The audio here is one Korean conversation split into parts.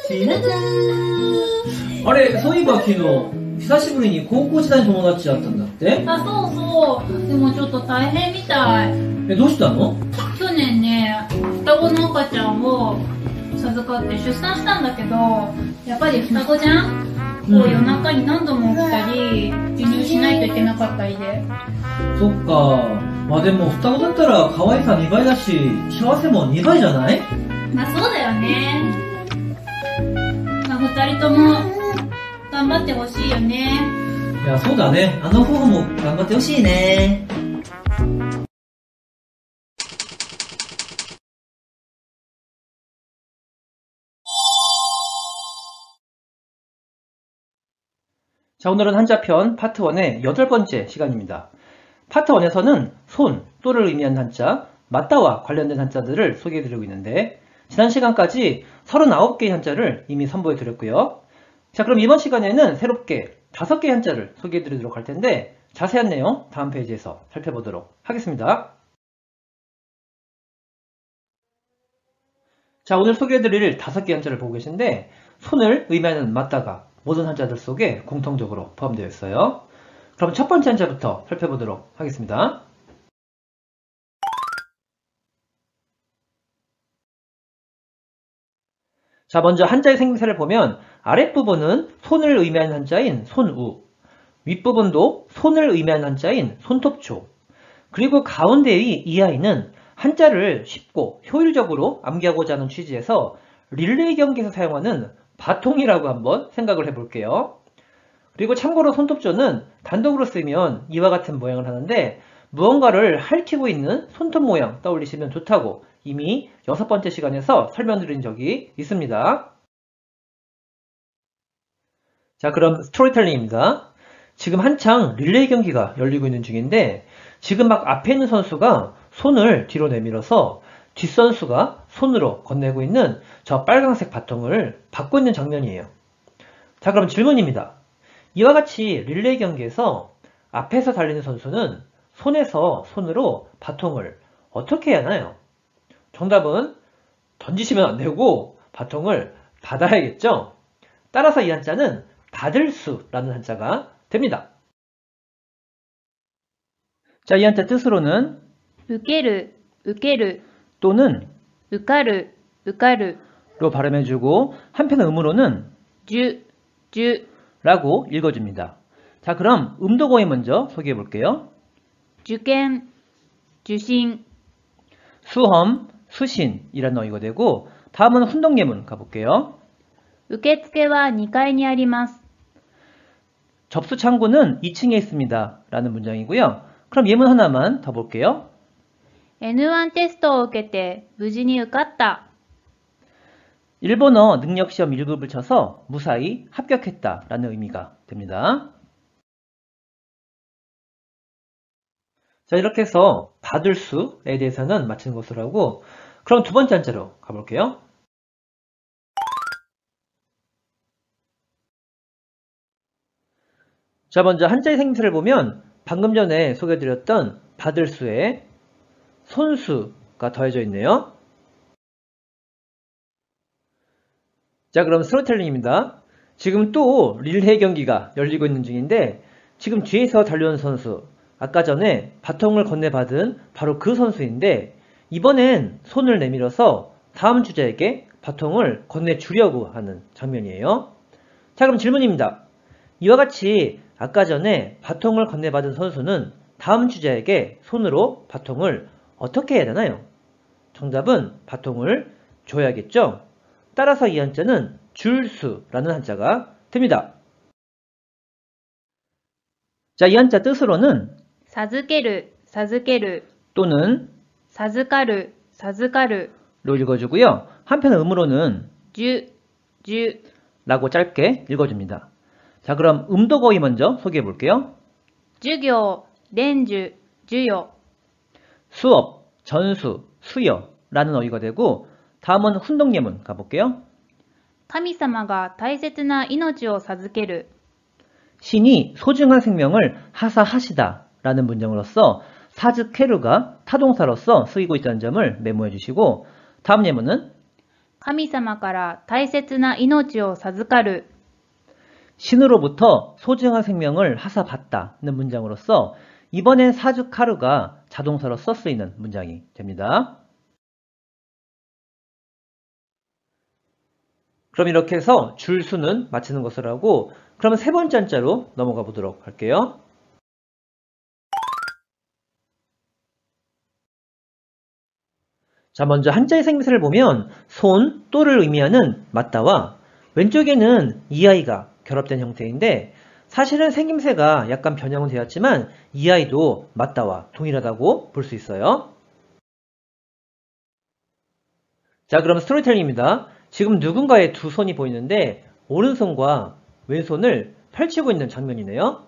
짜잔! あれ、そういえば昨日、久しぶりに高校時代の友達だったんだって？あ、そうそう。でもちょっと大変みたい。どうしたの？去年ね、双子の赤ちゃんを授かって出産したんだけど、やっぱり双子じゃん？こう夜中に何度も起きたり、授乳しないといけなかったりで。そっか。まあでも双子だったら可愛さ2倍だし、幸せも2倍じゃない？まあそうだよね。まあ2人とも頑張ってほしいよね。いや、そうだね。あの夫婦も頑張ってほしいね。자, 오늘은 한자편 파트 1의 8번째 시간입니다. 파트 1에서는 손, 또를 의미하는 한자, 맞다와 관련된 한자들을 소개해드리고 있는데 지난 시간까지 39개의 한자를 이미 선보여드렸고요. 자, 그럼 이번 시간에는 새롭게 5개의 한자를 소개해드리도록 할 텐데 자세한 내용 다음 페이지에서 살펴보도록 하겠습니다. 자, 오늘 소개해드릴 5개의 한자를 보고 계신데 손을 의미하는 맞다가 모든 한자들 속에 공통적으로 포함되어 있어요. 그럼 첫 번째 한자부터 살펴보도록 하겠습니다. 자, 먼저 한자의 생김새를 보면 아랫부분은 손을 의미하는 한자인 손우, 윗부분도 손을 의미하는 한자인 손톱초, 그리고 가운데의 이하이는 한자를 쉽고 효율적으로 암기하고자 하는 취지에서 릴레이 경기에서 사용하는 바통이라고 한번 생각을 해볼게요. 그리고 참고로 손톱조는 단독으로 쓰면 이와 같은 모양을 하는데 무언가를 핥히고 있는 손톱 모양 떠올리시면 좋다고 이미 6번째 시간에서 설명드린 적이 있습니다. 자, 그럼 스토리텔링입니다. 지금 한창 릴레이 경기가 열리고 있는 중인데 지금 막 앞에 있는 선수가 손을 뒤로 내밀어서 뒷선수가 손으로 건네고 있는 저 빨간색 바통을 받고 있는 장면이에요. 자, 그럼 질문입니다. 이와 같이 릴레이 경기에서 앞에서 달리는 선수는 손에서 손으로 바통을 어떻게 해야 하나요? 정답은 던지시면 안 되고 바통을 받아야겠죠? 따라서 이 한자는 받을 수라는 한자가 됩니다. 자, 이 한자 뜻으로는 受ける、受ける 또는 受かる、受かる 로 발음해주고 한편 음으로는 じゅ、じゅ 라고 읽어줍니다. 자, 그럼 음도고에 먼저 소개해 볼게요. 受験、受信 수험, 수신이라는 어휘가 되고 다음은 훈독예문 가볼게요. 受付は2階にあります 접수 창구는 2층에 있습니다 라는 문장이고요. 그럼 예문 하나만 더 볼게요. N1 テストを受けて無事に受かった 일본어 능력시험 1급을 쳐서 무사히 합격했다 라는 의미가 됩니다. 자, 이렇게 해서 받을 수에 대해서는 마치는 것으로 하고 그럼 두 번째 한자로 가볼게요. 자, 먼저 한자의 생김새를 보면 방금 전에 소개해드렸던 받을 수에 손수가 더해져 있네요. 자, 그럼 스토리텔링입니다. 지금 또 릴레이 경기가 열리고 있는 중인데 지금 뒤에서 달려온 선수, 아까 전에 바통을 건네받은 바로 그 선수인데 이번엔 손을 내밀어서 다음 주자에게 바통을 건네주려고 하는 장면이에요. 자, 그럼 질문입니다. 이와 같이 아까 전에 바통을 건네받은 선수는 다음 주자에게 손으로 바통을 어떻게 해야 되나요? 정답은 바통을 줘야겠죠? 따라서 이 한자는 줄수라는 한자가 됩니다. 자, 이 한자 뜻으로는 授ける、授ける 또는 授かる、授かる 로 읽어주고요. 한편 음으로는 じゅ、じゅ 라고 짧게 읽어줍니다. 자, 그럼 음도거의 먼저 소개해 볼게요. 授業、伝授、授与 수업, 전수, 수여라는 어휘가 되고 다음은 훈독예문 가볼게요. 神様が大切な命を授ける 신이 소중한 생명을 하사하시다 라는 문장으로서 사즈케루가 타동사로서 쓰이고 있다는 점을 메모해 주시고 다음 예문은 神様から大切な命を授かる。 신으로부터 소중한 생명을 하사받다는 문장으로서 이번엔 사주카루가 자동사로서 쓰이는 문장이 됩니다. 그럼 이렇게 해서 줄수는 마치는 것을 하고 그러면 세 번째 한자로 넘어가 보도록 할게요. 자, 먼저 한자의 생김새를 보면 손, 또를 의미하는 맞다와 왼쪽에는 이아이가 결합된 형태인데 사실은 생김새가 약간 변형은 되었지만 이아이도 맞다와 동일하다고 볼 수 있어요. 자, 그럼 스토리텔링입니다. 지금 누군가의 두 손이 보이는데 오른손과 왼손을 펼치고 있는 장면이네요.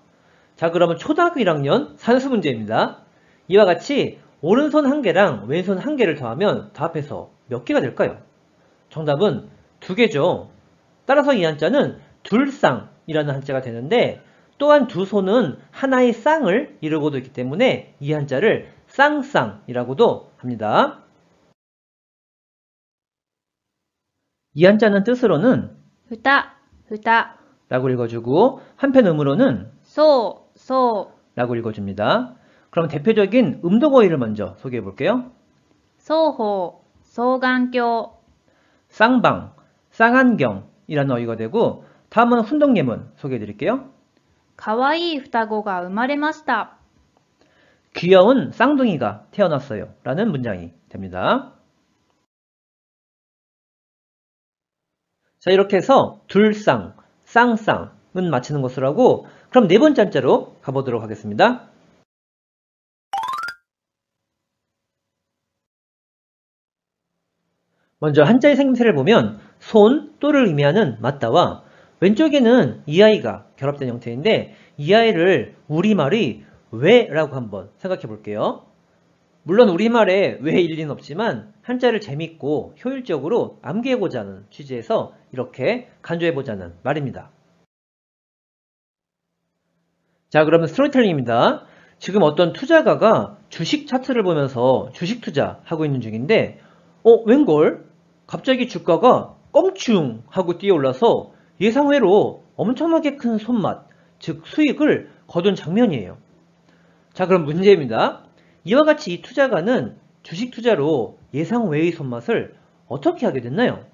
자, 그러면 초등학교 1학년 산수 문제입니다. 이와 같이 오른손 한 개랑 왼손 한 개를 더하면 다 합해서 몇 개가 될까요? 정답은 두 개죠. 따라서 이 한자는 둘쌍이라는 한자가 되는데 또한 두 손은 하나의 쌍을 이루고도 있기 때문에 이 한자를 쌍쌍이라고도 합니다. 이 한자는 뜻으로는 ふた、ふた、 라고 읽어주고 한편 음으로는 そう、そう、 라고 읽어줍니다. 그럼 대표적인 음도거의를 먼저 소개해 볼게요. 双方、双眼鏡、 쌍방, 쌍안경이라는 어휘가 되고 다음은 훈독예문 소개해 드릴게요. かわいい双子が生まれました。 귀여운 쌍둥이가 태어났어요 라는 문장이 됩니다. 자, 이렇게 해서 둘쌍, 쌍쌍은 마치는 것을 하고 그럼 네 번째 한자로 가보도록 하겠습니다. 먼저 한자의 생김새를 보면 손, 또를 의미하는 맞다와 왼쪽에는 이아이가 결합된 형태인데 이아이를 우리말의 왜라고 한번 생각해 볼게요. 물론 우리말에 왜 일리는 없지만 한자를 재밌고 효율적으로 암기해보자 하는 취지에서 이렇게 간주해보자는 말입니다. 자, 그러면 스토리텔링입니다. 지금 어떤 투자가가 주식 차트를 보면서 주식 투자하고 있는 중인데 웬걸? 갑자기 주가가 껑충 하고 뛰어올라서 예상외로 엄청나게 큰 손맛, 즉 수익을 거둔 장면이에요. 자, 그럼 문제입니다. 이와 같이 이 투자가는 주식 투자로 예상 외의 손맛을 어떻게 하게 됐나요?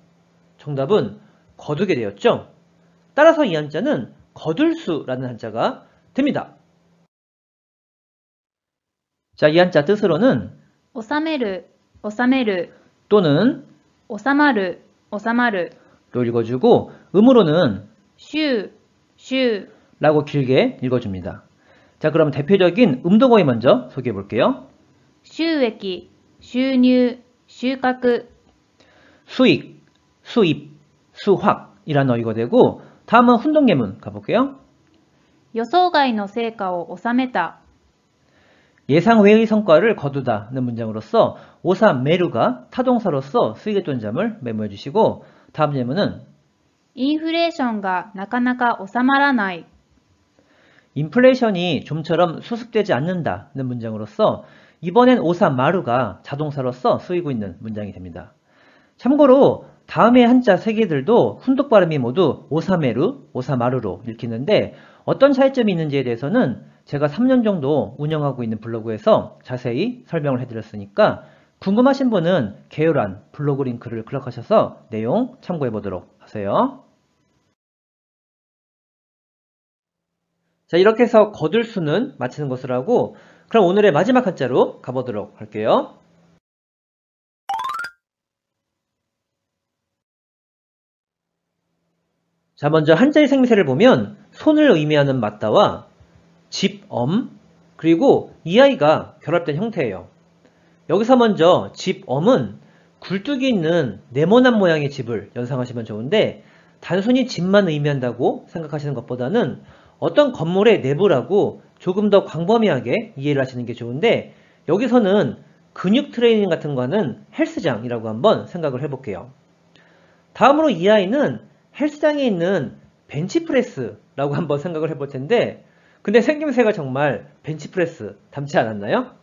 정답은 거두게 되었죠. 따라서 이 한자는 거둘수라는 한자가 됩니다. 자, 이 한자 뜻으로는 収める、収める、 또는 収まる、収まる、 로 읽어주고 음으로는 収、収、 라고 길게 읽어줍니다. 자, 그럼 대표적인 음도거의 먼저 소개해 볼게요. 収益、収入、収穫、 수익, 수입, 수확이라는 어휘가 되고 다음은 훈독예문 가볼게요. 予想外の成果を収めた。 예상 외의 성과를 거두다는 문장으로서 오사메루가 타동사로서 쓰이겠던 점을 메모해 주시고 다음 예문은 インフレーションがなかなか収まらない。 인플레이션이 좀처럼 수습되지 않는다는 문장으로서 이번엔 오사마루가 자동사로서 쓰이고 있는 문장이 됩니다. 참고로 다음의 한자 세 개들도 훈독 발음이 모두 오사메루, 오사마루로 읽히는데 어떤 차이점이 있는지에 대해서는 제가 3년 정도 운영하고 있는 블로그에서 자세히 설명을 해드렸으니까 궁금하신 분은 개요란 블로그 링크를 클릭하셔서 내용 참고해 보도록 하세요. 자, 이렇게 해서 거둘 수는 마치는 것을 하고 그럼 오늘의 마지막 한자로 가보도록 할게요. 자, 먼저 한자의 생김새를 보면 손을 의미하는 맞다와 집엄 그리고 이아이가 결합된 형태예요. 여기서 먼저 집엄은 굴뚝이 있는 네모난 모양의 집을 연상하시면 좋은데 단순히 집만 의미한다고 생각하시는 것보다는 어떤 건물의 내부라고 조금 더 광범위하게 이해를 하시는 게 좋은데 여기서는 근육 트레이닝 같은 거는 헬스장이라고 한번 생각을 해볼게요. 다음으로 이 아이는 헬스장에 있는 벤치프레스라고 한번 생각을 해볼 텐데 근데 생김새가 정말 벤치프레스 닮지 않았나요?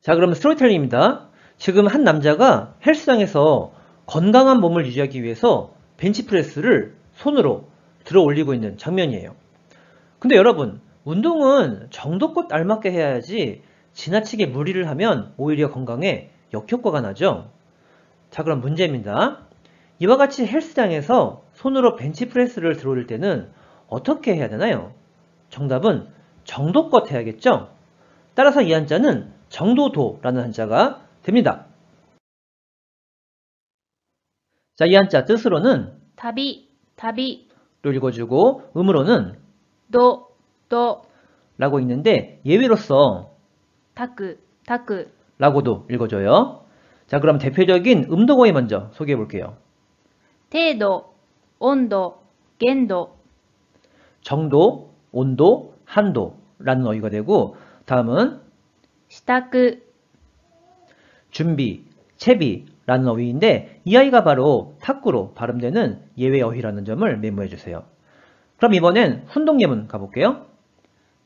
자, 그럼 스토리텔링입니다. 지금 한 남자가 헬스장에서 건강한 몸을 유지하기 위해서 벤치프레스를 손으로 들어 올리고 있는 장면이에요. 근데 여러분, 운동은 정도껏 알맞게 해야지 지나치게 무리를 하면 오히려 건강에 역효과가 나죠. 자, 그럼 문제입니다. 이와 같이 헬스장에서 손으로 벤치프레스를 들어 올릴 때는 어떻게 해야 되나요? 정답은 정도껏 해야겠죠? 따라서 이 한자는 정도도라는 한자가 됩니다. 자, 이 한자 뜻으로는 旅、旅、 로 읽어주고 음으로는 ど、ど、 라고 있는데 예외로서 たく、たく、 라고도 읽어줘요. 자, 그럼 대표적인 음도어휘 먼저 소개해 볼게요. 程度、温度、限度、 정도, 온도, 한도라는 어휘가 되고 다음은 支度、 준비, 채비라는 어휘인데 이 아이가 바로 탁구로 발음되는 예외 어휘라는 점을 메모해 주세요. 그럼 이번엔 훈동 예문 가볼게요.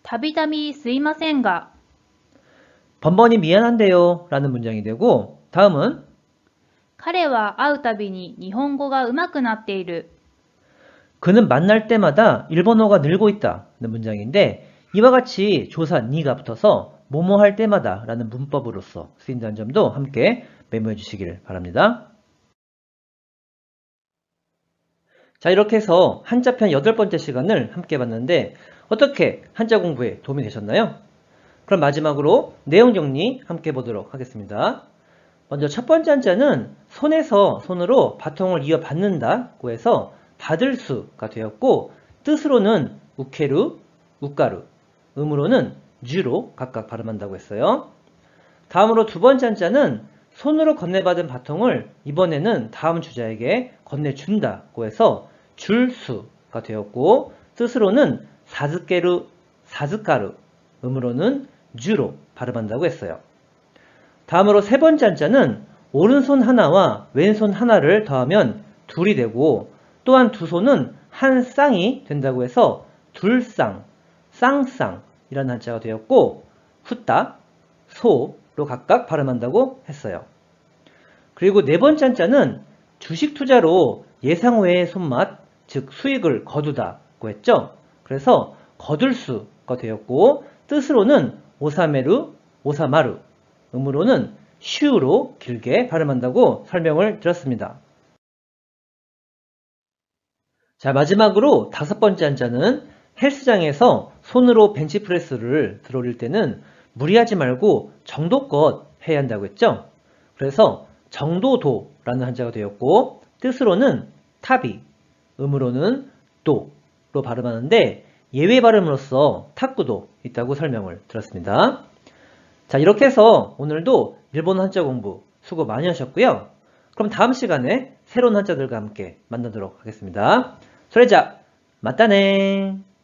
たびたびすいませんが、 번번이 미안한데요 라는 문장이 되고 다음은 彼は会うたびに日本語が上手くなっている。 그는 만날 때마다 일본어가 늘고 있다는 문장인데 이와 같이 조사 니가 붙어서 뭐뭐 할 때마다 라는 문법으로서 쓰인다는 점도 함께 메모해 주시길 바랍니다. 자, 이렇게 해서 한자편 8번째 시간을 함께 봤는데 어떻게 한자 공부에 도움이 되셨나요? 그럼 마지막으로 내용 정리 함께 보도록 하겠습니다. 먼저 첫 번째 한자는 손에서 손으로 바통을 이어 받는다고 해서 받을 수가 되었고 뜻으로는 우케루, 우까루, 음으로는 쥐로 각각 발음한다고 했어요. 다음으로 두 번째 한자는 손으로 건네받은 바통을 이번에는 다음 주자에게 건네준다고 해서 줄 수가 되었고 뜻으로는 사즈케루, 사즈카루, 음으로는 쥐로 발음한다고 했어요. 다음으로 세 번째 한자는 오른손 하나와 왼손 하나를 더하면 둘이 되고 또한 두 손은 한 쌍이 된다고 해서 둘쌍, 쌍쌍이라는 한자가 되었고 후딱, 소로 각각 발음한다고 했어요. 그리고 네 번째 한자는 주식 투자로 예상 외의 손맛, 즉 수익을 거두다고 했죠. 그래서 거둘 수가 되었고 뜻으로는 오사메루, 오사마루, 음으로는 슈로 길게 발음한다고 설명을 드렸습니다. 자, 마지막으로 다섯 번째 한자는 헬스장에서 손으로 벤치프레스를 들어 올릴 때는 무리하지 말고 정도껏 해야 한다고 했죠. 그래서 정도도라는 한자가 되었고 뜻으로는 타비, 음으로는 도로 발음하는데 예외 발음으로서 탁구도 있다고 설명을 드렸습니다. 자, 이렇게 해서 오늘도 일본어 한자 공부 수고 많이 하셨고요. 그럼 다음 시간에 새로운 한자들과 함께 만나도록 하겠습니다. それじゃ、またね。